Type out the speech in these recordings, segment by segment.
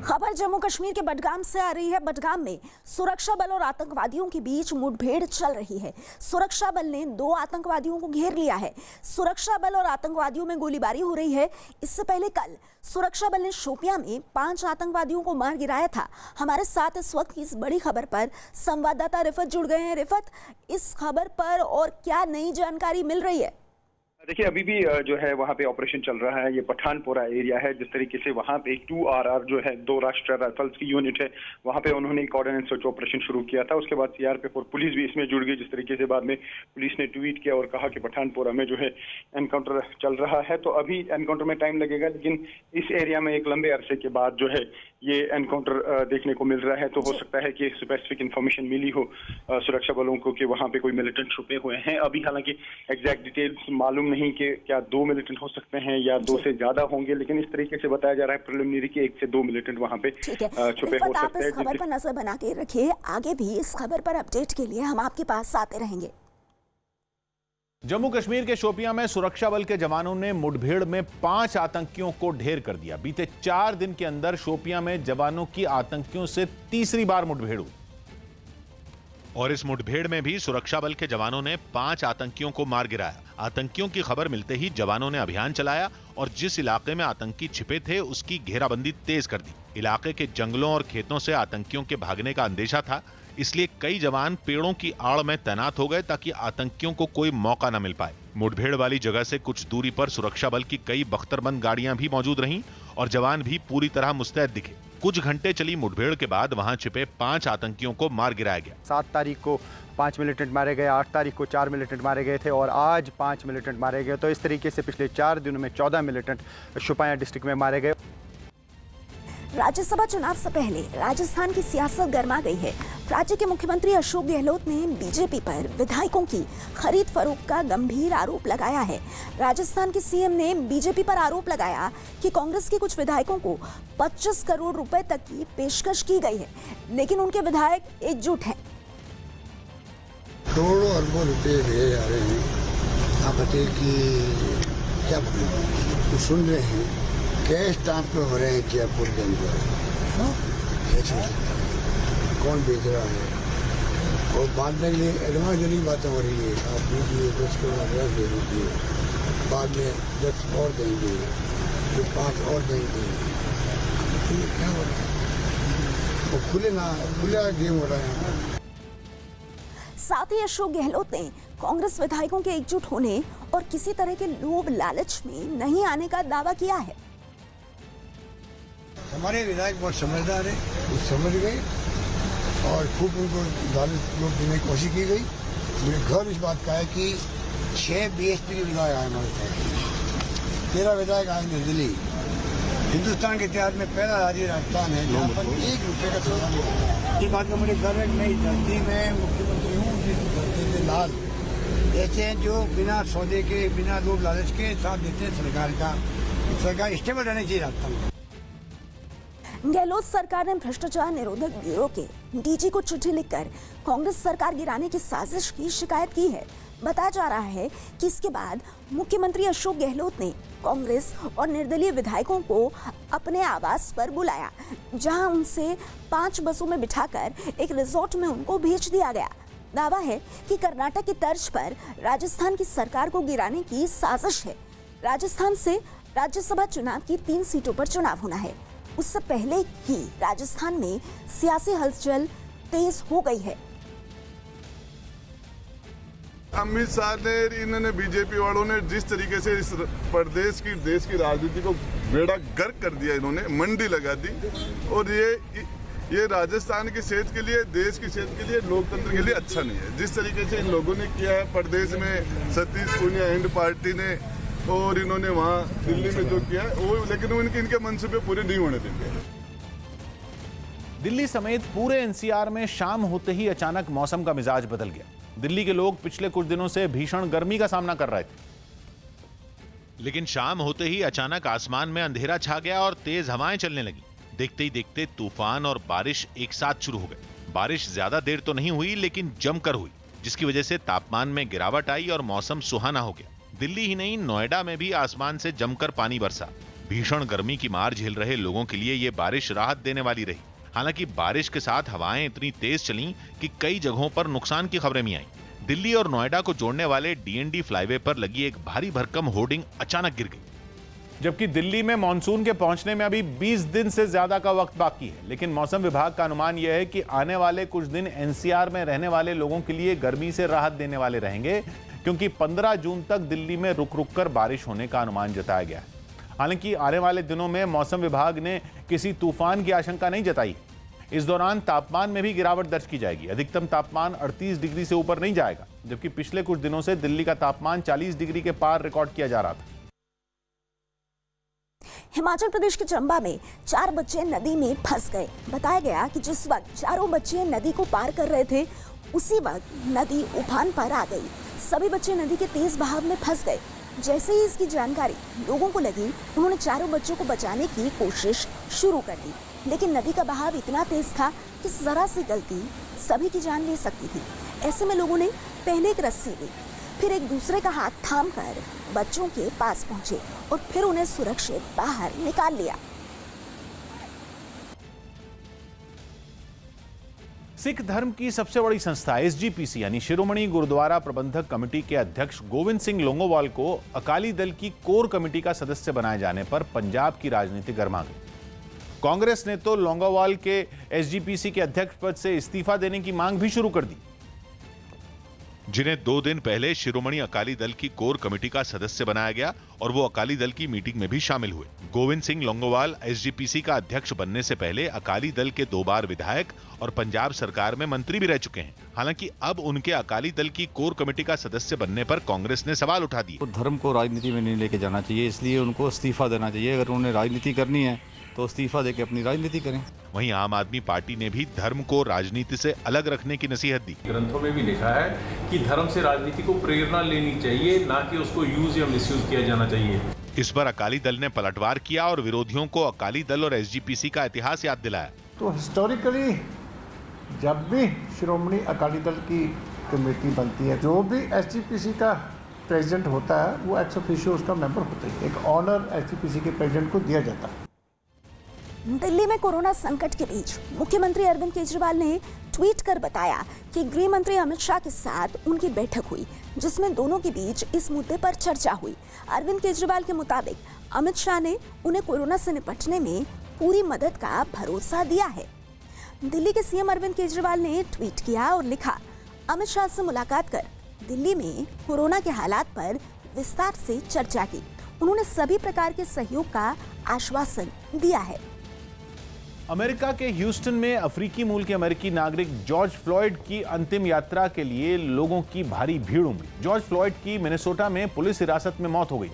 खबर जम्मू कश्मीर के बडगाम से आ रही है। बडगाम में सुरक्षा बल और आतंकवादियों के बीच मुठभेड़ चल रही है। सुरक्षा बल ने 2 आतंकवादियों को घेर लिया है। सुरक्षा बल और आतंकवादियों में गोलीबारी हो रही है। इससे पहले कल सुरक्षा बल ने शोपियां में 5 आतंकवादियों को मार गिराया था। हमारे साथ इस वक्त की इस बड़ी खबर पर संवाददाता रिफत जुड़ गए हैं। रिफत, इस खबर पर और क्या नई जानकारी मिल रही है? देखिए, अभी भी जो है वहाँ पे ऑपरेशन चल रहा है। ये पठानपोरा एरिया है। जिस तरीके से वहाँ पे 2RR जो है 2 राष्ट्रीय राइफल्स की यूनिट है, वहाँ पे उन्होंने एक ऑर्डिनेंस सर्च ऑपरेशन शुरू किया था। उसके बाद सीआरपीएफ और पुलिस भी इसमें जुड़ गई। जिस तरीके से बाद में पुलिस ने ट्वीट किया और कहा कि पठानपोरा में जो है एनकाउंटर चल रहा है। तो अभी एनकाउंटर में टाइम लगेगा, लेकिन इस एरिया में एक लंबे अरसे के बाद जो है ये एनकाउंटर देखने को मिल रहा है। तो हो सकता है कि स्पेसिफिक इन्फॉर्मेशन मिली हो सुरक्षा बलों को कि वहाँ पे कोई मिलिटेंट छुपे हुए हैं। अभी हालांकि एग्जैक्ट डिटेल्स मालूम नहीं कि क्या 2 मिलिटेंट हो सकते हैं या 2 से ज्यादा होंगे, लेकिन इस तरीके से बताया जा रहा है प्रिलिमिनरी कि 1 से 2 मिलिटेंट वहाँ पे छुपे हो सकते हैं। आप इस खबर पर नजर बना के रखिए। आगे भी इस खबर पर अपडेट के लिए हम आपके पास आते रहेंगे। जम्मू कश्मीर के शोपियां में सुरक्षा बल के जवानों ने मुठभेड़ में 5 आतंकियों को ढेर कर दिया। बीते 4 दिन के अंदर शोपियां में जवानों की आतंकियों से तीसरी बार मुठभेड़ हुई और इस मुठभेड़ में भी सुरक्षा बल के जवानों ने 5 आतंकियों को मार गिराया। आतंकियों की खबर मिलते ही जवानों ने अभियान चलाया और जिस इलाके में आतंकी छिपे थे उसकी घेराबंदी तेज कर दी। इलाके के जंगलों और खेतों से आतंकियों के भागने का अंदेशा था, इसलिए कई जवान पेड़ों की आड़ में तैनात हो गए ताकि आतंकियों को कोई मौका न मिल पाए। मुठभेड़ वाली जगह से कुछ दूरी पर सुरक्षा बल की कई बख्तरबंद गाड़ियां भी मौजूद रहीं और जवान भी पूरी तरह मुस्तैद दिखे। कुछ घंटे चली मुठभेड़ के बाद वहां छिपे 5 आतंकियों को मार गिराया गया। 7 तारीख को 5 मिलिटेंट मारे गए, 8 तारीख को 4 मिलिटेंट मारे गए थे और आज 5 मिलिटेंट मारे गए। तो इस तरीके से पिछले 4 दिनों में 14 मिलिटेंट शोपियां डिस्ट्रिक्ट में मारे गए। राज्यसभा चुनाव से पहले राजस्थान की सियासत गर्मा गई है। राज्य के मुख्यमंत्री अशोक गहलोत ने बीजेपी पर विधायकों की खरीद फरोख्त का गंभीर आरोप लगाया है। राजस्थान के सीएम ने बीजेपी पर आरोप लगाया कि कांग्रेस के कुछ विधायकों को 25 करोड़ रुपए तक की पेशकश की गई है, लेकिन उनके विधायक एकजुट हैं। करोड़ों अरबों रुपए ले आ रहे हैं। आप बताइए कि क्या तो सुन रहे हैं कैश ट्रांसफर हो रहे हैं जयपुर के अंदर। कौन बेच रहा है और बांटने के लिए एडवांस बातें हो रही है। आप दीजिए 10 करोड़ एडवांस दे दीजिए, बाद में 10 और देंगे, फिर 5 और देंगे। क्या हो रहा है? वो खुला गेम हो रहा है। साथ ही अशोक गहलोत ने कांग्रेस विधायकों के एकजुट होने और किसी तरह के लोभ लालच में नहीं आने का दावा किया है। हमारे विधायक बहुत समझदार है, वो समझ गए और खूब उनको लालच देने की कोशिश की गई। मुझे गर्व इस बात का है कि 6 BSP के विधायक आए हमारे पास, 13 विधायक आए दिल्ली। हिंदुस्तान के इतिहास में पहला राज्य राजस्थान है जहाँ पर 1 रुपये का चुनाव नहीं होता। इस बात का मुझे गर्व है कि नई धरती में मुख्यमंत्री हूँ जिस धरती से लाल ऐसे हैं जो बिना सौदे के, बिना लोभ लालच के साथ देते हैं सरकार का। सरकार स्टेबल रहनी चाहिए राजस्थान में। गहलोत सरकार ने भ्रष्टाचार निरोधक ब्यूरो के डीजी को चिट्ठी लिखकर कांग्रेस सरकार गिराने की साजिश की शिकायत की है। बताया जा रहा है कि इसके बाद मुख्यमंत्री अशोक गहलोत ने कांग्रेस और निर्दलीय विधायकों को अपने आवास पर बुलाया, जहां उनसे 5 बसों में बिठाकर एक रिजॉर्ट में उनको भेज दिया गया। दावा है कि कर्नाटक की तर्ज पर राजस्थान की सरकार को गिराने की साजिश है। राजस्थान से राज्यसभा चुनाव की 3 सीटों पर चुनाव होना है। उससे पहले ही राजस्थान में सियासी हलचल तेज हो गई है। अमित शाह ने, इन्होंने बीजेपी वालों ने जिस तरीके से इस प्रदेश की, देश की राजनीति को बेड़ा गर्क कर दिया, इन्होंने मंडी लगा दी और ये राजस्थान की सेहत के लिए, देश की सेहत के लिए, लोकतंत्र के लिए अच्छा नहीं है। जिस तरीके से इन लोगों ने किया है प्रदेश में, सतीश पूनिया एंड पार्टी ने, और इन्होंने वहाँ दिल्ली में जो किया है वो, लेकिन वो इनके मंसूबे पूरे नहीं होने देंगे। दिल्ली समेत पूरे एनसीआर में शाम होते ही अचानक मौसम का मिजाज बदल गया। दिल्ली के लोग पिछले कुछ दिनों से भीषण गर्मी का सामना कर रहे थे, लेकिन शाम होते ही अचानक आसमान में अंधेरा छा गया और तेज हवाएं चलने लगी। देखते ही देखते तूफान और बारिश एक साथ शुरू हो गए। बारिश ज्यादा देर तो नहीं हुई, लेकिन जमकर हुई, जिसकी वजह से तापमान में गिरावट आई और मौसम सुहाना हो गया। दिल्ली ही नहीं, नोएडा में भी आसमान से जमकर पानी बरसा। भीषण गर्मी की मार झेल रहे लोगों के लिए ये बारिश राहत देने वाली रही। हालांकि बारिश के साथ हवाएं इतनी तेज चलीं कि कई जगहों पर नुकसान की खबरें भी आईं। दिल्ली और नोएडा को जोड़ने वाले डीएनडी फ्लाईवे पर लगी एक भारी भरकम होर्डिंग अचानक गिर गई। जबकि दिल्ली में मानसून के पहुंचने में अभी 20 दिन से ज्यादा का वक्त बाकी है, लेकिन मौसम विभाग का अनुमान यह है कि आने वाले कुछ दिन एनसीआर में रहने वाले लोगों के लिए गर्मी से राहत देने वाले रहेंगे, क्योंकि 15 जून तक दिल्ली में रुक रुक कर बारिश होने का अनुमान जताया गया है। हालांकि आने वाले दिनों में मौसम विभाग ने किसी तूफान की आशंका नहीं जताई। इस दौरान तापमान में भी गिरावट दर्ज की जाएगी। अधिकतम तापमान 38 डिग्री से ऊपर नहीं जाएगा, जबकि पिछले कुछ दिनों से दिल्ली का तापमान 40 डिग्री के पार रिकॉर्ड किया जा रहा था। हिमाचल प्रदेश के चंबा में 4 बच्चे नदी में फंस गए। बताया गया कि जिस वक्त चारों बच्चे नदी को पार कर रहे थे, उसी वक्त नदी उफान पर आ गई। सभी बच्चे नदी के तेज बहाव में फंस गए। जैसे ही इसकी जानकारी लोगों को लगी, उन्होंने चारों बच्चों को बचाने की कोशिश शुरू कर दी, लेकिन नदी का बहाव इतना तेज था कि जरा सी गलती सभी की जान ले सकती थी। ऐसे में लोगों ने पहले एक रस्सी ली, फिर एक दूसरे का हाथ थामकर बच्चों के पास पहुंचे और फिर उन्हें सुरक्षित बाहर निकाल लिया। सिख धर्म की सबसे बड़ी संस्था एसजीपीसी यानी शिरोमणि गुरुद्वारा प्रबंधक कमेटी के अध्यक्ष गोविंद सिंह लोंगोवाल को अकाली दल की कोर कमेटी का सदस्य बनाए जाने पर पंजाब की राजनीति गर्मा गई। कांग्रेस ने तो लोंगोवाल के एसजीपीसी के अध्यक्ष पद से इस्तीफा देने की मांग भी शुरू कर दी, जिन्हें 2 दिन पहले शिरोमणि अकाली दल की कोर कमेटी का सदस्य बनाया गया और वो अकाली दल की मीटिंग में भी शामिल हुए। गोविंद सिंह लोंगोवाल एसजीपीसी का अध्यक्ष बनने से पहले अकाली दल के 2 बार विधायक और पंजाब सरकार में मंत्री भी रह चुके हैं। हालांकि अब उनके अकाली दल की कोर कमेटी का सदस्य बनने पर कांग्रेस ने सवाल उठा दिए। धर्म को राजनीति में नहीं लेके जाना चाहिए, इसलिए उनको इस्तीफा देना चाहिए। अगर उन्हें राजनीति करनी है तो इस्तीफा देके अपनी राजनीति करें। वहीं आम आदमी पार्टी ने भी धर्म को राजनीति से अलग रखने की नसीहत दी। ग्रंथों में भी लिखा है कि धर्म से राजनीति को प्रेरणा लेनी चाहिए, ना कि उसको यूज या मिसयूज किया जाना चाहिए। इस पर अकाली दल ने पलटवार किया और विरोधियों को अकाली दल और एसजीपीसी का इतिहास याद दिलाया। तो हिस्टोरिकली जब भी श्रोमणी अकाली दल की कमेटी बनती है, जो भी एसजीपीसी का प्रेसिडेंट होता है वो एक्स ऑफिशियो उसका मेंबर होता है। एक ऑनर एसजीपीसी के प्रेसिडेंट को दिया जाता है। दिल्ली में कोरोना संकट के बीच मुख्यमंत्री अरविंद केजरीवाल ने ट्वीट कर बताया कि गृह मंत्री अमित शाह के साथ उनकी बैठक हुई, जिसमें दोनों के बीच इस मुद्दे पर चर्चा हुई। अरविंद केजरीवाल के मुताबिक अमित शाह ने उन्हें कोरोना से निपटने में पूरी मदद का भरोसा दिया है। दिल्ली के सीएम अरविंद केजरीवाल ने ट्वीट किया और लिखा, अमित शाह से मुलाकात कर दिल्ली में कोरोना के हालात पर विस्तार से चर्चा की। उन्होंने सभी प्रकार के सहयोग का आश्वासन दिया है। अमेरिका के ह्यूस्टन में अफ्रीकी मूल के अमेरिकी नागरिक जॉर्ज फ्लॉयड की अंतिम यात्रा के लिए लोगों की भारी भीड़ उमड़ी। जॉर्ज फ्लॉयड की मिनेसोटा में पुलिस हिरासत में मौत हो गई,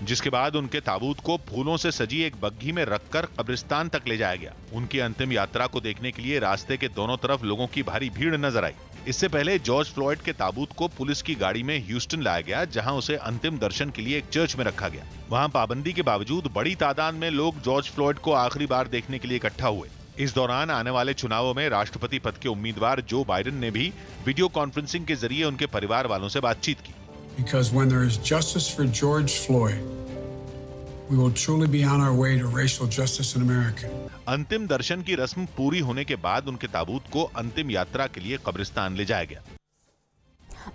जिसके बाद उनके ताबूत को फूलों से सजी एक बग्घी में रखकर कब्रिस्तान तक ले जाया गया। उनकी अंतिम यात्रा को देखने के लिए रास्ते के दोनों तरफ लोगों की भारी भीड़ नजर आई। इससे पहले जॉर्ज फ्लॉयड के ताबूत को पुलिस की गाड़ी में ह्यूस्टन लाया गया, जहां उसे अंतिम दर्शन के लिए एक चर्च में रखा गया। वहां पाबंदी के बावजूद बड़ी तादाद में लोग जॉर्ज फ्लॉयड को आखिरी बार देखने के लिए इकट्ठा हुए। इस दौरान आने वाले चुनावों में राष्ट्रपति पद के उम्मीदवार जो बाइडेन ने भी वीडियो कॉन्फ्रेंसिंग के जरिए उनके परिवार वालों से बातचीत की। Because when there is justice for George Floyd, we will truly be on our way to racial justice in America. अंतिम दर्शन की रस्म पूरी होने के बाद उनके ताबूत को अंतिम यात्रा के लिए कब्रिस्तान ले जाया गया।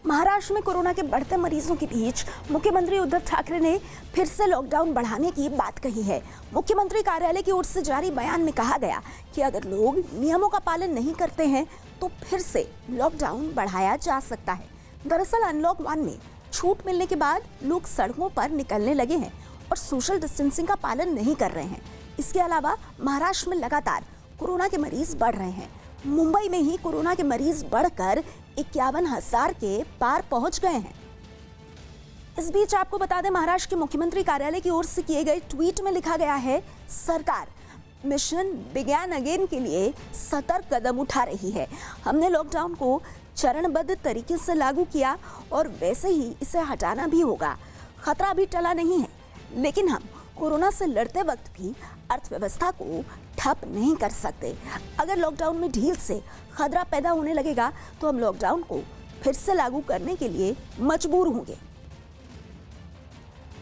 महाराष्ट्र में कोरोना के बढ़ते मरीजों के बीच मुख्यमंत्री उद्धव ठाकरे ने फिर से लॉकडाउन बढ़ाने की बात कही है। मुख्यमंत्री कार्यालय की ओर से जारी बयान में कहा गया कि अगर लोग नियमों का पालन नहीं करते हैं तो फिर से लॉकडाउन बढ़ाया जा सकता है। दरअसल अनलॉक 1 में छूट मिलने के बाद लोग सड़कों पर निकलने लगे हैं और सोशल डिस्टेंसिंग का पालन नहीं कर रहे हैं। इसके अलावा महाराष्ट्र में लगातार कोरोना के मरीज बढ़ रहे हैं। मुंबई में ही कोरोना के मरीज बढ़कर 51,000 के पार पहुंच गए हैं। इस बीच आपको बता दें, महाराष्ट्र के मुख्यमंत्री कार्यालय की ओर से किए गए ट्वीट में लिखा गया है, सरकार मिशन बिगिन अगेन के लिए सतर्क कदम उठा रही है। हमने लॉकडाउन को चरणबद्ध तरीके से लागू किया और वैसे ही इसे हटाना भी होगा। खतरा अभी टला नहीं है, लेकिन हम कोरोना से लड़ते वक्त भी अर्थव्यवस्था को ठप नहीं कर सकते। अगर लॉकडाउन में ढील से खतरा पैदा होने लगेगा तो हम लॉकडाउन को फिर से लागू करने के लिए मजबूर होंगे।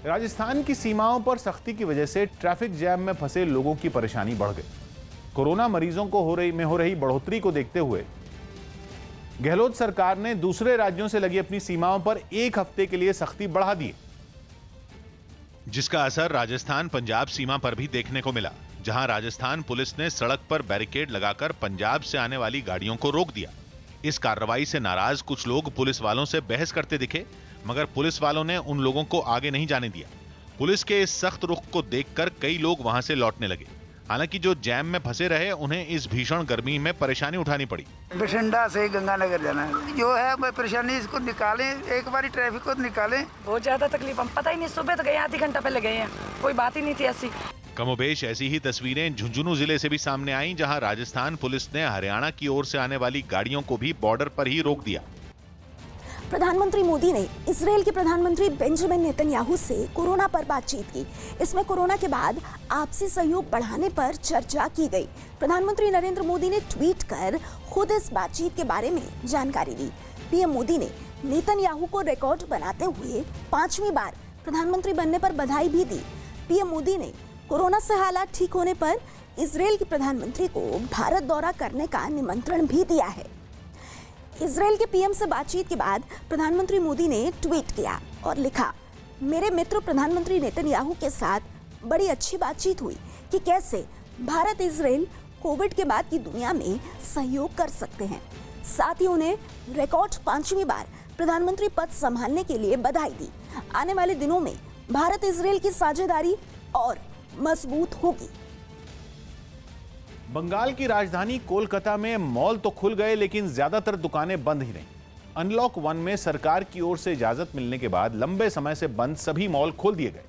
राजस्थान की सीमाओं पर सख्ती की वजह से ट्रैफिक जैम में फंसे लोगों की परेशानी बढ़ गई। कोरोना मरीजों को हो रही बढ़ोतरी को देखते हुए गहलोत सरकार ने दूसरे राज्यों से लगी अपनी सीमाओं पर एक हफ्ते के लिए सख्ती बढ़ा दी, जिसका असर राजस्थान पंजाब सीमा पर भी देखने को मिला, जहां राजस्थान पुलिस ने सड़क पर बैरिकेड लगाकर पंजाब से आने वाली गाड़ियों को रोक दिया। इस कार्रवाई से नाराज कुछ लोग पुलिस वालों से बहस करते दिखे, मगर पुलिस वालों ने उन लोगों को आगे नहीं जाने दिया। पुलिस के इस सख्त रुख को देखकर कई लोग वहां से लौटने लगे। हालांकि जो जैम में फंसे रहे उन्हें इस भीषण गर्मी में परेशानी उठानी पड़ी। बठिंडा से गंगानगर जाना है, जो है परेशानी इसको निकालें, एक बार ट्रैफिक को निकालें। बहुत ज्यादा तकलीफ, हम पता ही नहीं, सुबह तो गए, आधी घंटा पहले गए हैं, कोई बात ही नहीं थी ऐसी। कमोबेश ऐसी ही तस्वीरें झुंझुनू जिले से भी सामने आईं, जहां राजस्थान पुलिस ने हरियाणा की ओर से आने वाली गाड़ियों को भी बॉर्डर पर ही रोक दिया। प्रधानमंत्री मोदी ने इजरायल के प्रधानमंत्री बेंजामिन नेतन्याहू से कोरोना पर बातचीत की। इसमें कोरोना के बाद आपसी सहयोग बढ़ाने पर चर्चा की गई। प्रधानमंत्री नरेंद्र मोदी ने ट्वीट कर खुद इस बातचीत के बारे में जानकारी दी। पीएम मोदी ने नेतन्याहू को रिकॉर्ड बनाते हुए 5वीं बार प्रधानमंत्री बनने पर बधाई भी दी। पीएम मोदी ने कोरोना से हालात ठीक होने पर इजरायल के प्रधानमंत्री को भारत दौरा करने का निमंत्रण भी दिया है। इजरायल के पीएम से बातचीत के बाद प्रधानमंत्री मोदी ने ट्वीट किया और लिखा, मेरे मित्र प्रधानमंत्री नेतन्याहू के साथ बड़ी अच्छी बातचीत हुई कि कैसे भारत इजरायल कोविड के बाद की दुनिया में सहयोग कर सकते हैं। साथ ही उन्हें रिकॉर्ड 5वीं बार प्रधानमंत्री पद संभालने के लिए बधाई दी। आने वाले दिनों में भारत इजरायल की साझेदारी और मजबूत होगी। बंगाल की राजधानी कोलकाता में मॉल तो खुल गए, लेकिन ज्यादातर दुकानें बंद ही रहीं। अनलॉक 1 में सरकार की ओर से इजाजत मिलने के बाद लंबे समय से बंद सभी मॉल खोल दिए गए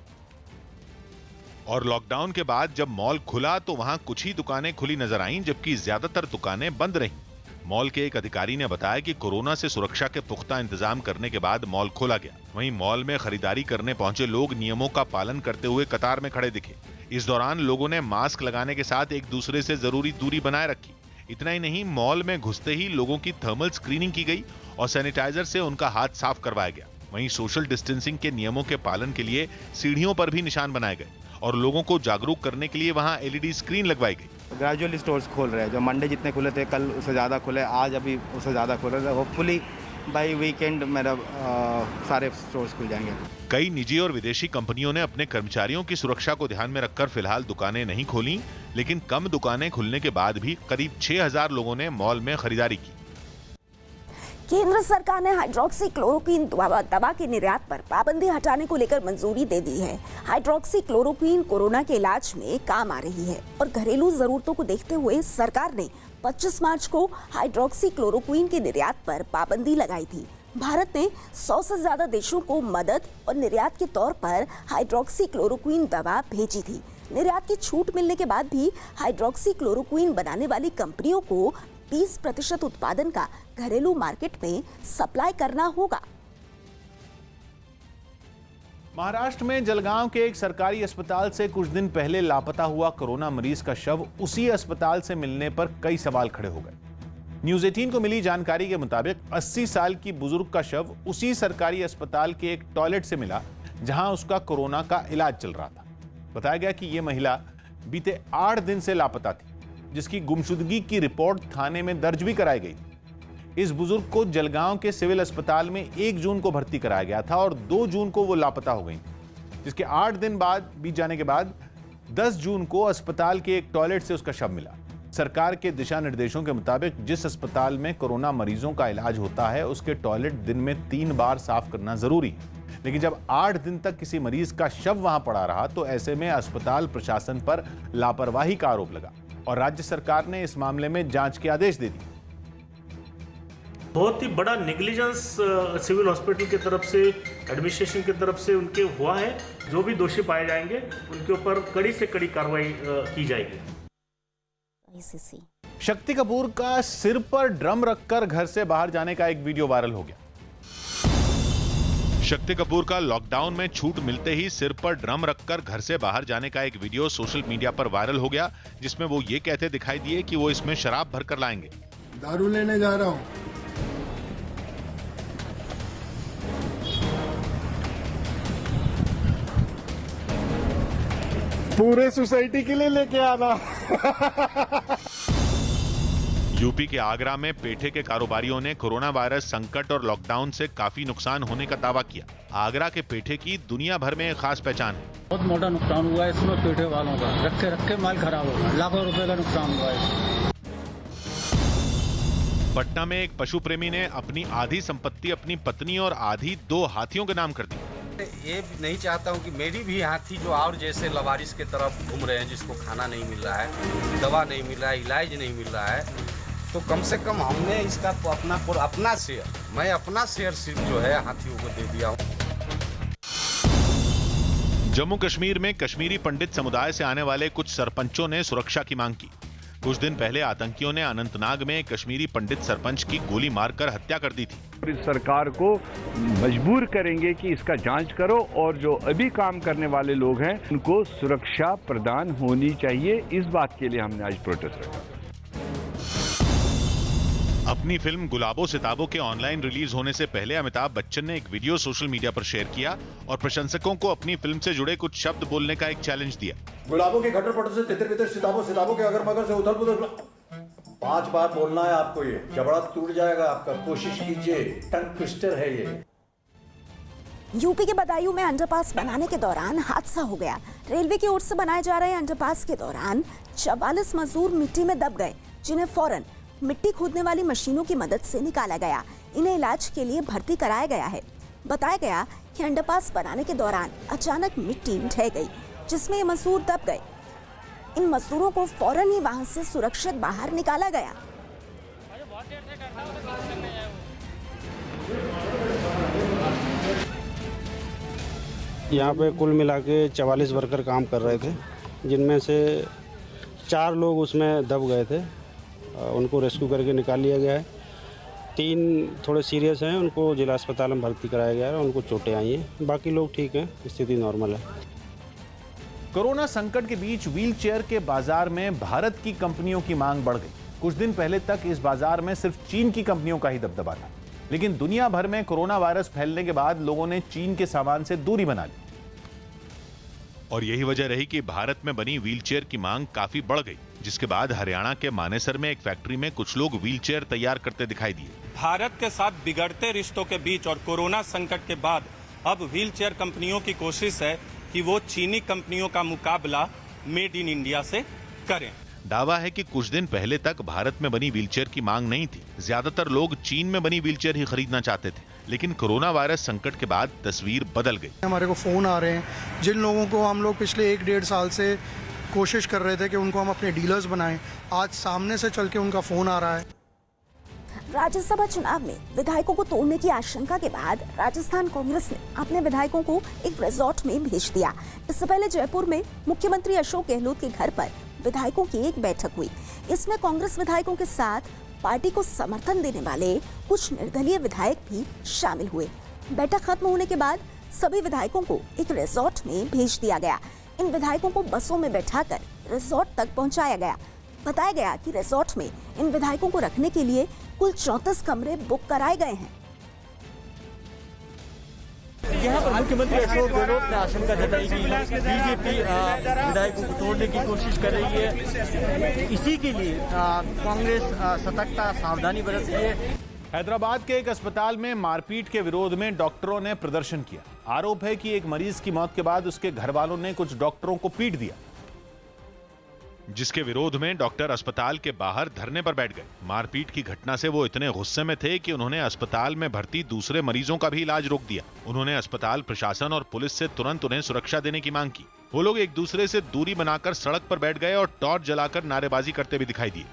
और लॉकडाउन के बाद जब मॉल खुला तो वहां कुछ ही दुकानें खुली नजर आईं, जबकि ज्यादातर दुकानें बंद रहीं। मॉल के एक अधिकारी ने बताया कि कोरोना से सुरक्षा के पुख्ता इंतजाम करने के बाद मॉल खोला गया। वहीं मॉल में खरीदारी करने पहुंचे लोग नियमों का पालन करते हुए कतार में खड़े दिखे। इस दौरान लोगों ने मास्क लगाने के साथ एक दूसरे से जरूरी दूरी बनाए रखी। इतना ही नहीं, मॉल में घुसते ही लोगों की थर्मल स्क्रीनिंग की गई और सैनिटाइजर से उनका हाथ साफ करवाया गया। वहीं सोशल डिस्टेंसिंग के नियमों के पालन के लिए सीढ़ियों पर भी निशान बनाए गए और लोगों को जागरूक करने के लिए वहां LED स्क्रीन लगवाई गई। ग्रेजुअली स्टोर्स खोल रहे हैं, जो मंडे जितने खुले थे कल उससे ज़्यादा खुले, आज अभी उससे ज़्यादा खुल रहे थे। होपफुली बाई वीकेंड मेरा सारे स्टोर्स खुल जाएंगे। कई निजी और विदेशी कंपनियों ने अपने कर्मचारियों की सुरक्षा को ध्यान में रखकर फिलहाल दुकानें नहीं खोली, लेकिन कम दुकानें खुलने के बाद भी करीब 6000 लोगों ने मॉल में खरीदारी की। केंद्र सरकार ने हाइड्रोक्सीक्लोरोक्वीन दवा के निर्यात पर पाबंदी हटाने को लेकर मंजूरी दे दी है। हाइड्रोक्सीक्लोरोक्वीन कोरोना के इलाज में काम आ रही है और घरेलू जरूरतों को देखते हुए सरकार ने 25 मार्च को हाइड्रोक्सीक्लोरोक्वीन के निर्यात पर पाबंदी लगाई थी। भारत ने 100 से ज्यादा देशों को मदद और निर्यात के तौर पर हाइड्रोक्सीक्लोरोक्वीन दवा भेजी थी। निर्यात की छूट मिलने के बाद भी हाइड्रोक्सीक्लोरोक्वीन बनाने वाली कंपनियों को 20% उत्पादन का घरेलू मार्केट में सप्लाई करना होगा। महाराष्ट्र में जलगांव के एक सरकारी अस्पताल से कुछ दिन पहले लापता हुआ कोरोना मरीज का शव उसी अस्पताल से मिलने पर कई सवाल खड़े हो गए। न्यूज़ 18 को मिली जानकारी के मुताबिक 80 साल की बुजुर्ग का शव उसी सरकारी अस्पताल के एक टॉयलेट से मिला जहां उसका कोरोना का इलाज चल रहा था। बताया गया कि यह महिला बीते 8 दिन से लापता थी, जिसकी गुमशुदगी की रिपोर्ट थाने में दर्ज भी कराई गई। इस बुजुर्ग को जलगांव के सिविल अस्पताल में 1 जून को भर्ती कराया गया था और 2 जून को वो लापता हो गई, जिसके 8 दिन बाद बीत जाने के बाद 10 जून को अस्पताल के एक टॉयलेट से उसका शव मिला। सरकार के दिशा निर्देशों के मुताबिक जिस अस्पताल में कोरोना मरीजों का इलाज होता है उसके टॉयलेट दिन में 3 बार साफ करना जरूरी है, लेकिन जब 8 दिन तक किसी मरीज का शव वहां पड़ा रहा तो ऐसे में अस्पताल प्रशासन पर लापरवाही का आरोप लगा और राज्य सरकार ने इस मामले में जांच के आदेश दे दिए। बहुत ही बड़ा नेग्लिजेंस सिविल हॉस्पिटल की तरफ से, एडमिनिस्ट्रेशन की तरफ से उनके हुआ है। जो भी दोषी पाए जाएंगे उनके ऊपर कड़ी से कड़ी कार्रवाई की जाएगी। शक्ति कपूर का सिर पर ड्रम रखकर घर से बाहर जाने का एक वीडियो वायरल हो गया। शक्ति कपूर का लॉकडाउन में छूट मिलते ही सिर पर ड्रम रखकर घर से बाहर जाने का एक वीडियो सोशल मीडिया पर वायरल हो गया, जिसमें वो ये कहते दिखाई दिए कि वो इसमें शराब भरकर लाएंगे। दारू लेने जा रहा हूं। पूरे सोसाइटी के लिए लेके आना। यूपी के आगरा में पेठे के कारोबारियों ने कोरोना वायरस संकट और लॉकडाउन से काफी नुकसान होने का दावा किया। आगरा के पेठे की दुनिया भर में एक खास पहचान है। बहुत मोटा नुकसान हुआ है इसमें पेठे वालों का, रखे माल खराब होगा, लाखों रुपए का नुकसान हुआ है। पटना में एक पशु प्रेमी ने अपनी आधी संपत्ति अपनी पत्नी और आधी 2 हाथियों के नाम कर दी। ये नहीं चाहता हूँ कि मेरी भी हाथी जो और जैसे लवारिस के तरफ घूम रहे हैं, जिसको खाना नहीं मिल रहा है, दवा नहीं मिल रहा है, इलाज नहीं मिल रहा है, तो कम से कम हमने इसका तो अपना शेयर, मैं अपना शेयर सिर्फ जो है हाथियों को दे दिया हूँ। जम्मू कश्मीर में कश्मीरी पंडित समुदाय से आने वाले कुछ सरपंचों ने सुरक्षा की मांग की। कुछ दिन पहले आतंकियों ने अनंतनाग में कश्मीरी पंडित सरपंच की गोली मारकर हत्या कर दी थी। इस सरकार को मजबूर करेंगे कि इसका जांच करो और जो अभी काम करने वाले लोग हैं उनको सुरक्षा प्रदान होनी चाहिए। इस बात के लिए हमने आज प्रोटेस्ट रखा। अपनी फिल्म गुलाबो सिताबों के ऑनलाइन रिलीज होने से पहले अमिताभ बच्चन ने एक वीडियो सोशल मीडिया पर शेयर किया और प्रशंसकों को अपनी फिल्म से जुड़े कुछ शब्द बोलने का एक चैलेंज दिया। गुलाबों के खटर पटर से तितर बितर सिताबों के अगर मगर से उधर पुधर 5 बार बोलना है आपको, ये जबड़ा टूट जाएगा आपका, कोशिश कीजिए, टंग ट्विस्टर है ये। यूपी के बदायूं में अंडरपास बनाने के दौरान हादसा हो गया। रेलवे की ओर से बनाए जा रहे अंडरपास के दौरान 44 मजदूर मिट्टी में दब गए, जिन्हें फौरन मिट्टी खोदने वाली मशीनों की मदद से निकाला गया। इन्हें इलाज के लिए भर्ती कराया गया है। बताया गया कि अंडरपास बनाने के दौरान अचानक मिट्टी ढह गई, जिसमें ये मजदूर दब गए। इन मजदूरों को फौरन ही वहां से सुरक्षित बाहर निकाला गया। यहाँ पे कुल मिला के 44 वर्कर काम कर रहे थे, जिनमें से 4 लोग उसमें दब गए थे। उनको रेस्क्यू करके निकाल लिया गया है। 3 थोड़े सीरियस हैं, उनको जिला अस्पताल में भर्ती कराया गया है, उनको चोटें आई हैं। बाकी लोग ठीक हैं, स्थिति नॉर्मल है। कोरोना संकट के बीच व्हीलचेयर के बाजार में भारत की कंपनियों की मांग बढ़ गई। कुछ दिन पहले तक इस बाजार में सिर्फ चीन की कंपनियों का ही दबदबा था, लेकिन दुनिया भर में कोरोना वायरस फैलने के बाद लोगों ने चीन के सामान से दूरी बना ली और यही वजह रही कि भारत में बनी व्हीलचेयर की मांग काफी बढ़ गई, जिसके बाद हरियाणा के मानेसर में एक फैक्ट्री में कुछ लोग व्हीलचेयर तैयार करते दिखाई दिए। भारत के साथ बिगड़ते रिश्तों के बीच और कोरोना संकट के बाद अब व्हीलचेयर कंपनियों की कोशिश है कि वो चीनी कंपनियों का मुकाबला मेड इन इंडिया से करें। दावा है कि कुछ दिन पहले तक भारत में बनी व्हीलचेयर की मांग नहीं थी। ज्यादातर लोग चीन में बनी व्हीलचेयर ही खरीदना चाहते थे, लेकिन कोरोना वायरस संकट के बाद तस्वीर बदल गई। हमारे को फोन आ रहे हैं, जिन लोगों को हम लोग पिछले 1-1.5 साल से कोशिश कर रहे थे कि उनको हम अपने डीलर्स बनाएं, आज सामने से चल के उनका फोन आ रहा है। राज्यसभा चुनाव में विधायकों को तोड़ने की आशंका के बाद राजस्थान कांग्रेस ने अपने विधायकों को एक रिजॉर्ट में भेज दिया। इससे पहले जयपुर में मुख्यमंत्री अशोक गहलोत के घर पर विधायकों की एक बैठक हुई। इसमें कांग्रेस विधायकों के साथ पार्टी को समर्थन देने वाले कुछ निर्दलीय विधायक भी शामिल हुए। बैठक खत्म होने के बाद सभी विधायकों को एक रिजॉर्ट में भेज दिया गया। इन विधायकों को बसों में बैठाकर रिजॉर्ट तक पहुंचाया गया। बताया गया कि रिजॉर्ट में इन विधायकों को रखने के लिए कुल 34 कमरे बुक कराए गए हैं। यहाँ पर मुख्यमंत्री अशोक गहलोत ने आशंका जताई कि बीजेपी विधायकों को तोड़ने की कोशिश कर रही है। इसी के लिए कांग्रेस सतर्कता सावधानी बरत रही है। हैदराबाद के एक अस्पताल में मारपीट के विरोध में डॉक्टरों ने प्रदर्शन किया। आरोप है कि एक मरीज की मौत के बाद उसके घर वालों ने कुछ डॉक्टरों को पीट दिया, जिसके विरोध में डॉक्टर अस्पताल के बाहर धरने पर बैठ गए। मारपीट की घटना से वो इतने गुस्से में थे कि उन्होंने अस्पताल में भर्ती दूसरे मरीजों का भी इलाज रोक दिया। उन्होंने अस्पताल प्रशासन और पुलिस से तुरंत उन्हें सुरक्षा देने की मांग की। वो लोग एक दूसरे से दूरी बनाकर सड़क पर बैठ गए और टॉर्च जलाकर नारेबाजी करते भी दिखाई दिए।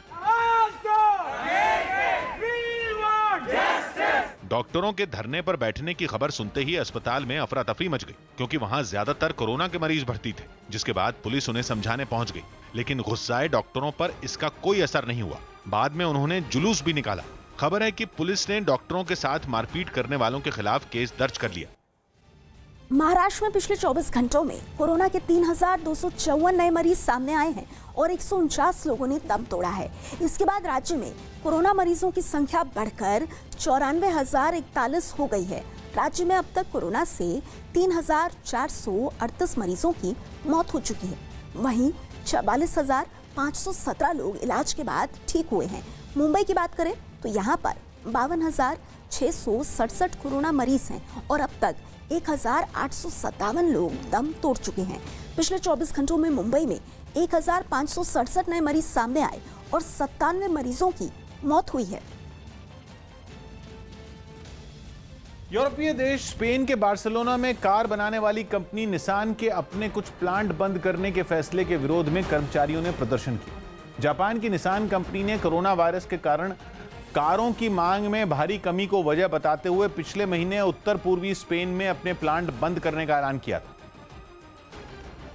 डॉक्टरों के धरने पर बैठने की खबर सुनते ही अस्पताल में अफरा तफरी मच गई, क्योंकि वहां ज्यादातर कोरोना के मरीज भर्ती थे। जिसके बाद पुलिस उन्हें समझाने पहुंच गई, लेकिन गुस्साए डॉक्टरों पर इसका कोई असर नहीं हुआ। बाद में उन्होंने जुलूस भी निकाला। खबर है कि पुलिस ने डॉक्टरों के साथ मारपीट करने वालों के खिलाफ केस दर्ज कर लिया। महाराष्ट्र में पिछले 24 घंटों में कोरोना के 3254 नए मरीज सामने आए हैं और 149 लोगों ने दम तोड़ा है। इसके बाद राज्य में कोरोना मरीजों की संख्या बढ़कर 94,041 हो गई है। राज्य में अब तक कोरोना से 3,438 मरीजों की मौत हो चुकी है। वहीं 44,517 लोग इलाज के बाद ठीक हुए हैं। मुंबई की बात करें तो यहाँ पर 52,667 कोरोना मरीज हैं और अब तक 1,857 लोग दम तोड़ चुके हैं। पिछले 24 घंटों में मुंबई में 1,567 नए मरीज सामने आए और 97 मरीजों की मौत हुई है। यूरोपीय देश स्पेन के बार्सिलोना में कार बनाने वाली कंपनी निसान के अपने कुछ प्लांट बंद करने के फैसले के विरोध में कर्मचारियों ने प्रदर्शन किया। जापान की निसान कंपनी ने कोरोना वायरस के कारण कारों की मांग में भारी कमी को वजह बताते हुए पिछले महीने उत्तर पूर्वी स्पेन में अपने प्लांट बंद करने का ऐलान किया था,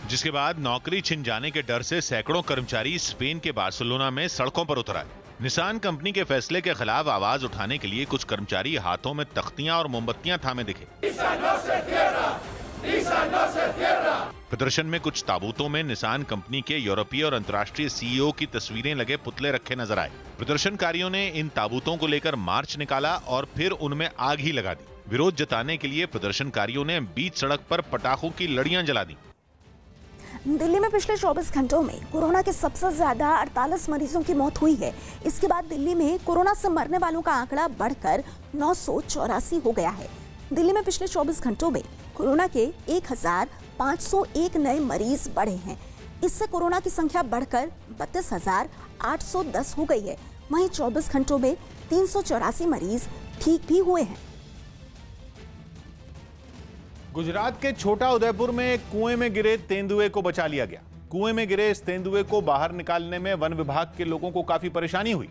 जिसके बाद नौकरी छिन जाने के डर से सैकड़ों कर्मचारी स्पेन के बार्सिलोना में सड़कों पर उतर आए। निसान कंपनी के फैसले के खिलाफ आवाज उठाने के लिए कुछ कर्मचारी हाथों में तख्तियां और मोमबत्तियां थामे दिखे। प्रदर्शन में कुछ ताबूतों में निसान कंपनी के यूरोपीय और अंतर्राष्ट्रीय सीईओ की तस्वीरें लगे पुतले रखे नजर आए। प्रदर्शनकारियों ने इन ताबूतों को लेकर मार्च निकाला और फिर उनमें आग ही लगा दी। विरोध जताने के लिए प्रदर्शनकारियों ने बीच सड़क पर पटाखों की लड़ियां जला दी। दिल्ली में पिछले 24 घंटों में कोरोना के सबसे ज्यादा 48 मरीजों की मौत हुई है। इसके बाद दिल्ली में कोरोना से मरने वालों का आंकड़ा बढ़कर 984 हो गया है। दिल्ली में पिछले 24 घंटों में कोरोना के 1,501 नए मरीज बढ़े हैं। इससे कोरोना की संख्या बढ़कर 32,810 हो गई है। वहीं 24 घंटों में 384 मरीज ठीक भी हुए हैं। गुजरात के छोटा उदयपुर में एक कुएं में गिरे तेंदुए को बचा लिया गया। कुएं में गिरे इस तेंदुए को बाहर निकालने में वन विभाग के लोगों को काफी परेशानी हुई,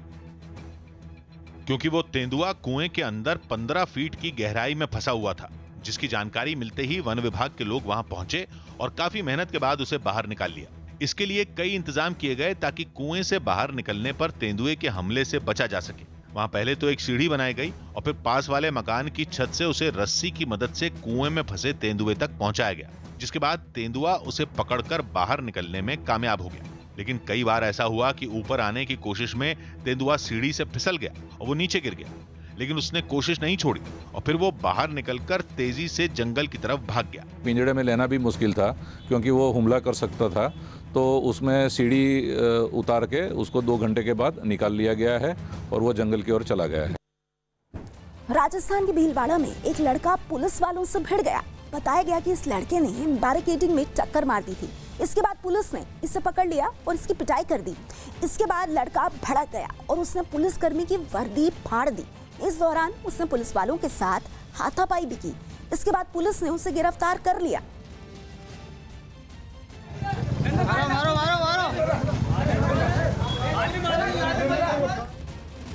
क्योंकि वो तेंदुआ कुएं के अंदर 15 फीट की गहराई में फंसा हुआ था, जिसकी जानकारी मिलते ही वन विभाग के लोग वहां पहुंचे और काफी मेहनत के बाद उसे बाहर निकाल लिया। इसके लिए कई इंतजाम किए गए ताकि कुएं से बाहर निकलने पर तेंदुए के हमले से बचा जा सके। वहां पहले तो एक सीढ़ी बनाई गई और फिर पास वाले मकान की छत से उसे रस्सी की मदद से कुएं में फंसे तेंदुए तक पहुंचाया गया, जिसके बाद तेंदुआ उसे पकड़कर बाहर निकलने में कामयाब हो गया। लेकिन कई बार ऐसा हुआ कि ऊपर आने की कोशिश में तेंदुआ सीढ़ी से फिसल गया और वो नीचे गिर गया, लेकिन उसने कोशिश नहीं छोड़ी और फिर वो बाहर निकलकर तेजी से जंगल की तरफ भाग गया। पिंजड़े में लेना भी मुश्किल था क्योंकि वो हमला कर सकता था, तो उसमें सीढ़ी उतार के उसको 2 घंटे के बाद निकाल लिया गया है और वो जंगल की ओर चला गया है। राजस्थान के भीलवाड़ा में एक लड़का पुलिस वालों से भिड़ गया। बताया गया कि इस लड़के ने बैरिकेडिंग में टक्कर मार दी थी। इसके बाद पुलिस ने इसे पकड़ लिया और इसकी पिटाई कर दी। इसके बाद लड़का भड़क गया और उसने पुलिसकर्मी की वर्दी फाड़ दी। इस दौरान उसने पुलिस वालों के साथ हाथापाई भी की। इसके बाद पुलिस ने उसे गिरफ्तार कर लिया।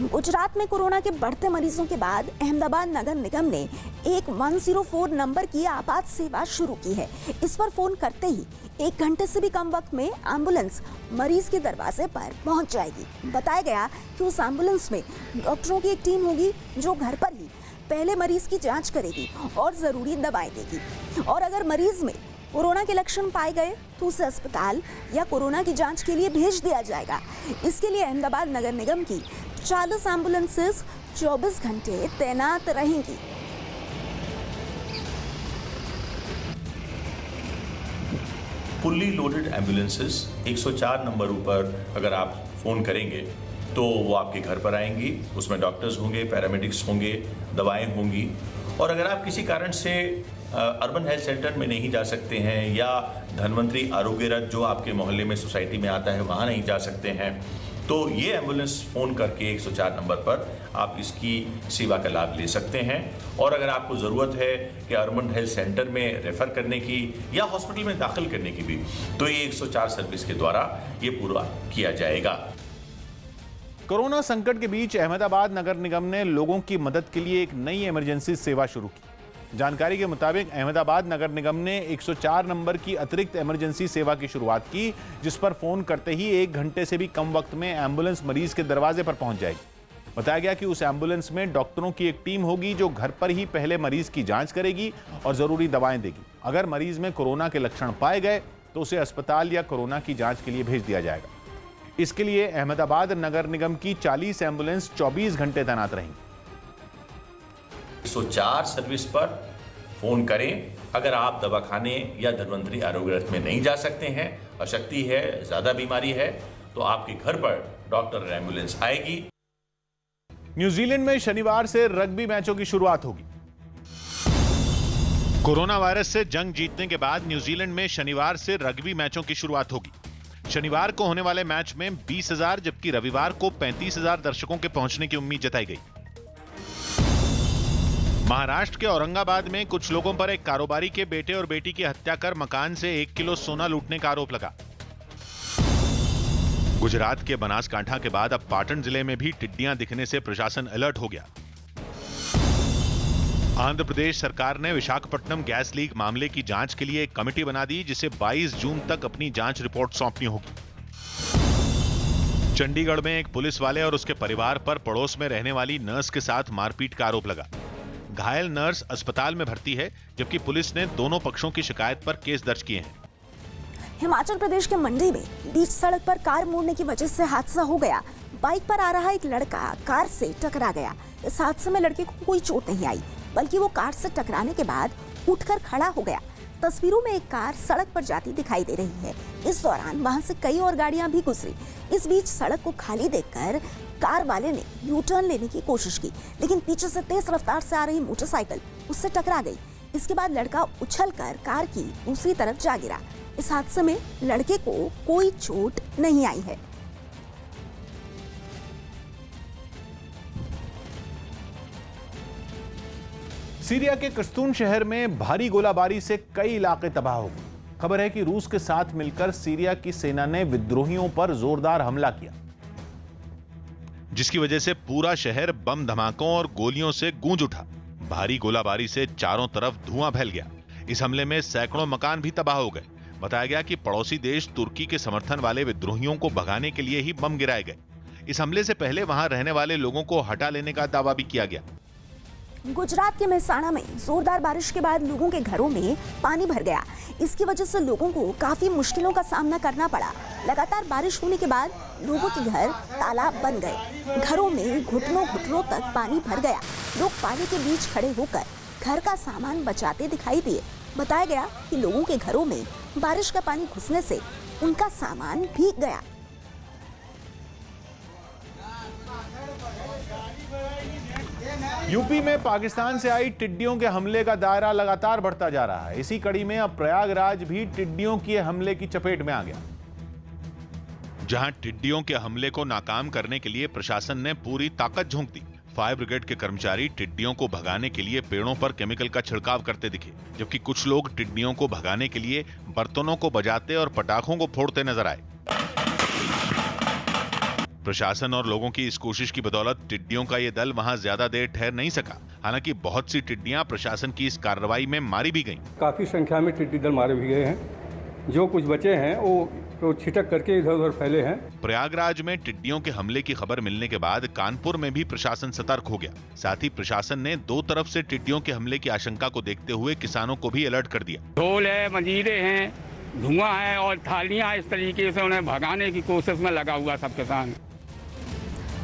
गुजरात में कोरोना के बढ़ते मरीजों के बाद अहमदाबाद नगर निगम ने एक 104 नंबर की आपात सेवा शुरू की है। इस पर फोन करते ही 1 घंटे से भी कम वक्त में एम्बुलेंस मरीज के दरवाजे पर पहुंच जाएगी। बताया गया कि उस एम्बुलेंस में डॉक्टरों की एक टीम होगी जो घर पर ही पहले मरीज की जांच करेगी और जरूरी दवाएं देगी, और अगर मरीज में कोरोना के लक्षण पाए गए तो उसे अस्पताल या कोरोना की जांच के लिए भेज दिया जाएगा। इसके लिए अहमदाबाद नगर निगम की 40 एम्बुलेंसेस 24 घंटे तैनात रहेंगी। फुल्ली लोडेड एम्बुलेंसेस 104 नंबर ऊपर अगर आप फ़ोन करेंगे तो वो आपके घर पर आएंगी। उसमें डॉक्टर्स होंगे, पैरामेडिक्स होंगे, दवाएं होंगी। और अगर आप किसी कारण से अर्बन हेल्थ सेंटर में नहीं जा सकते हैं या धन्वंतरी आरोग्य रथ जो आपके मोहल्ले में सोसाइटी में आता है वहाँ नहीं जा सकते हैं, तो ये एम्बुलेंस फ़ोन करके 104 नंबर पर आप इसकी सेवा का लाभ ले सकते हैं। और अगर आपको ज़रूरत है कि अर्बन हेल्थ सेंटर में रेफ़र करने की या हॉस्पिटल में दाखिल करने की भी, तो ये 104 सर्विस के द्वारा ये पूरा किया जाएगा। कोरोना संकट के बीच अहमदाबाद नगर निगम ने लोगों की मदद के लिए एक नई इमरजेंसी सेवा शुरू की। जानकारी के मुताबिक अहमदाबाद नगर निगम ने 104 नंबर की अतिरिक्त इमरजेंसी सेवा की शुरुआत की, जिस पर फोन करते ही 1 घंटे से भी कम वक्त में एम्बुलेंस मरीज के दरवाजे पर पहुंच जाएगी। बताया गया कि उस एम्बुलेंस में डॉक्टरों की एक टीम होगी जो घर पर ही पहले मरीज की जांच करेगी और जरूरी दवाएं देगी। अगर मरीज में कोरोना के लक्षण पाए गए तो उसे अस्पताल या कोरोना की जांच के लिए भेज दिया जाएगा। इसके लिए अहमदाबाद नगर निगम की 40 एम्बुलेंस 24 घंटे तैनात रहेंगी। 104 सर्विस पर फोन करें। अगर आप दवाखाने या धन्वंतरी आरोग्य रथ में नहीं जा सकते हैं, अशक्ति है, ज्यादा बीमारी है, तो आपके घर पर डॉक्टर और एम्बुलेंस आएगी। न्यूजीलैंड में शनिवार से रग्बी मैचों की शुरुआत होगी। कोरोना वायरस से जंग जीतने के बाद न्यूजीलैंड में शनिवार से रग्बी मैचों की शुरुआत होगी। शनिवार को होने वाले मैच में 20,000 जबकि रविवार को 35,000 दर्शकों के पहुंचने की उम्मीद जताई गई। महाराष्ट्र के औरंगाबाद में कुछ लोगों पर एक कारोबारी के बेटे और बेटी की हत्या कर मकान से 1 किलो सोना लूटने का आरोप लगा। गुजरात के बनासकांठा के बाद अब पाटन जिले में भी टिड्डियां दिखने से प्रशासन अलर्ट हो गया। आंध्र प्रदेश सरकार ने विशाखापट्टनम गैस लीक मामले की जांच के लिए एक कमेटी बना दी, जिसे 22 जून तक अपनी जांच रिपोर्ट सौंपनी होगी। चंडीगढ़ में एक पुलिस वाले और उसके परिवार पर पड़ोस में रहने वाली नर्स के साथ मारपीट का आरोप लगा। घायल नर्स अस्पताल में भर्ती है, जबकि पुलिस ने दोनों पक्षों की शिकायत पर केस दर्ज किए हैं। हिमाचल प्रदेश के मंडी में बीच सड़क पर कार मोड़ने की वजह से हादसा हो गया। बाइक पर आ रहा एक लड़का कार से टकरा गया। इस हादसे में लड़के को कोई चोट नहीं आई, बल्कि वो कार से टकराने के बाद उठकर खड़ा हो गया। तस्वीरों में एक कार सड़क पर जाती दिखाई दे रही है। इस दौरान वहां से कई और गाड़ियां भी गुजरी। इस बीच सड़क को खाली देखकर कार वाले ने यू टर्न लेने की कोशिश की, लेकिन पीछे से तेज रफ्तार से आ रही मोटरसाइकिल उससे टकरा गई। इसके बाद लड़का उछलकर कार की दूसरी तरफ जा गिरा। इस हादसे में लड़के को कोई चोट नहीं आई है। सीरिया के कस्तून शहर में भारी गोलाबारी से कई इलाके तबाह हो गए। खबर है कि रूस के साथ मिलकर सीरिया की सेना ने विद्रोहियों पर जोरदार हमला किया, जिसकी वजह से पूरा शहर बम धमाकों और गोलियों से गूंज उठा। भारी गोलाबारी से चारों तरफ धुआं फैल गया। इस हमले में सैकड़ों मकान भी तबाह हो गए। बताया गया कि पड़ोसी देश तुर्की के समर्थन वाले विद्रोहियों को भगाने के लिए ही बम गिराए गए। इस हमले से पहले वहां रहने वाले लोगों को हटा लेने का दावा भी किया गया। गुजरात के मेहसाणा में जोरदार बारिश के बाद लोगों के घरों में पानी भर गया। इसकी वजह से लोगों को काफी मुश्किलों का सामना करना पड़ा। लगातार बारिश होने के बाद लोगों के घर तालाब बन गए। घरों में घुटनों घुटनों तक पानी भर गया। लोग पानी के बीच खड़े होकर घर का सामान बचाते दिखाई दिए। बताया गया कि लोगों के घरों में बारिश का पानी घुसने से उनका सामान भीग गया। यूपी में पाकिस्तान से आई टिड्डियों के हमले का दायरा लगातार बढ़ता जा रहा है। इसी कड़ी में अब प्रयागराज भी टिड्डियों के हमले की चपेट में आ गया। जहां टिड्डियों के हमले को नाकाम करने के लिए प्रशासन ने पूरी ताकत झोंक दी। फायर ब्रिगेड के कर्मचारी टिड्डियों को भगाने के लिए पेड़ों पर केमिकल का छिड़काव करते दिखे, जबकि कुछ लोग टिड्डियों को भगाने के लिए बर्तनों को बजाते और पटाखों को फोड़ते नजर आए। प्रशासन और लोगों की इस कोशिश की बदौलत टिड्डियों का ये दल वहां ज्यादा देर ठहर नहीं सका। हालांकि बहुत सी टिड्डियां प्रशासन की इस कार्रवाई में मारी भी गईं। काफी संख्या में टिड्डी दल मारे भी गए हैं। जो कुछ बचे हैं वो छिटक करके इधर उधर फैले हैं। प्रयागराज में टिड्डियों के हमले की खबर मिलने के बाद कानपुर में भी प्रशासन सतर्क हो गया। साथ ही प्रशासन ने दो तरफ से टिड्डियों के हमले की आशंका को देखते हुए किसानों को भी अलर्ट कर दिया। ढोल है, मंजीरे हैं, धुआं है और थालियां इस तरीके से उन्हें भगाने की कोशिश में लगा हुआ सब किसान।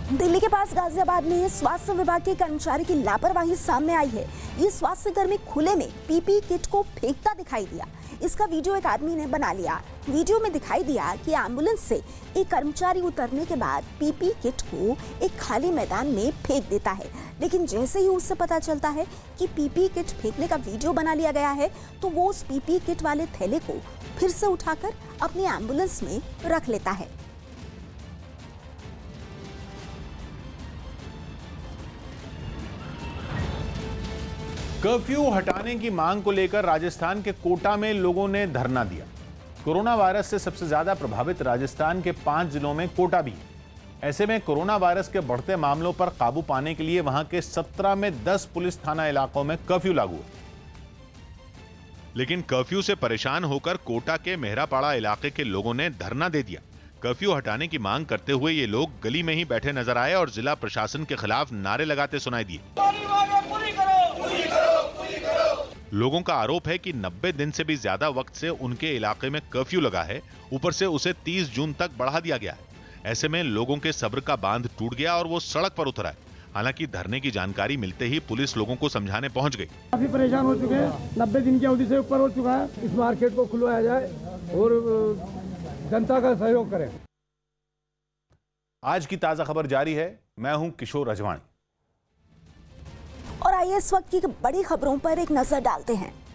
दिल्ली के पास गाजियाबाद में स्वास्थ्य विभाग के कर्मचारी की लापरवाही सामने आई है। ये स्वास्थ्य कर्मी खुले में पीपी किट को फेंकता दिखाई दिया। इसका वीडियो एक आदमी ने बना लिया। वीडियो में दिखाई दिया कि एम्बुलेंस से एक कर्मचारी उतरने के बाद पीपी किट को एक खाली मैदान में फेंक देता है, लेकिन जैसे ही उससे पता चलता है कि पीपी किट फेंकने का वीडियो बना लिया गया है, तो वो उस पीपी किट वाले थैले को फिर से उठाकर अपनी एम्बुलेंस में रख लेता है। कर्फ्यू हटाने की मांग को लेकर राजस्थान के कोटा में लोगों ने धरना दिया। कोरोना वायरस से सबसे ज्यादा प्रभावित राजस्थान के 5 जिलों में कोटा भी है। ऐसे में कोरोना वायरस के बढ़ते मामलों पर काबू पाने के लिए वहां के 17 में 10 पुलिस थाना इलाकों में कर्फ्यू लागू है। लेकिन कर्फ्यू से परेशान होकर कोटा के मेहरापाड़ा इलाके के लोगों ने धरना दे दिया। कर्फ्यू हटाने की मांग करते हुए ये लोग गली में ही बैठे नजर आए और जिला प्रशासन के खिलाफ नारे लगाते सुनाई दिए। लोगों का आरोप है कि 90 दिन से भी ज्यादा वक्त से उनके इलाके में कर्फ्यू लगा है। ऊपर से उसे 30 जून तक बढ़ा दिया गया है। ऐसे में लोगों के सब्र का बांध टूट गया और वो सड़क पर उतर आए। हालांकि धरने की जानकारी मिलते ही पुलिस लोगों को समझाने पहुंच गई। काफी परेशान हो चुके हैं। 90 दिन की अवधि से ऊपर हो चुका है। इस मार्केट को खुलवाया जाए और जनता का सहयोग करें। आज की ताजा खबर जारी है, मैं हूं किशोर अजवाणी। और आइए इस वक्त की बड़ी खबरों पर एक नजर डालते हैं।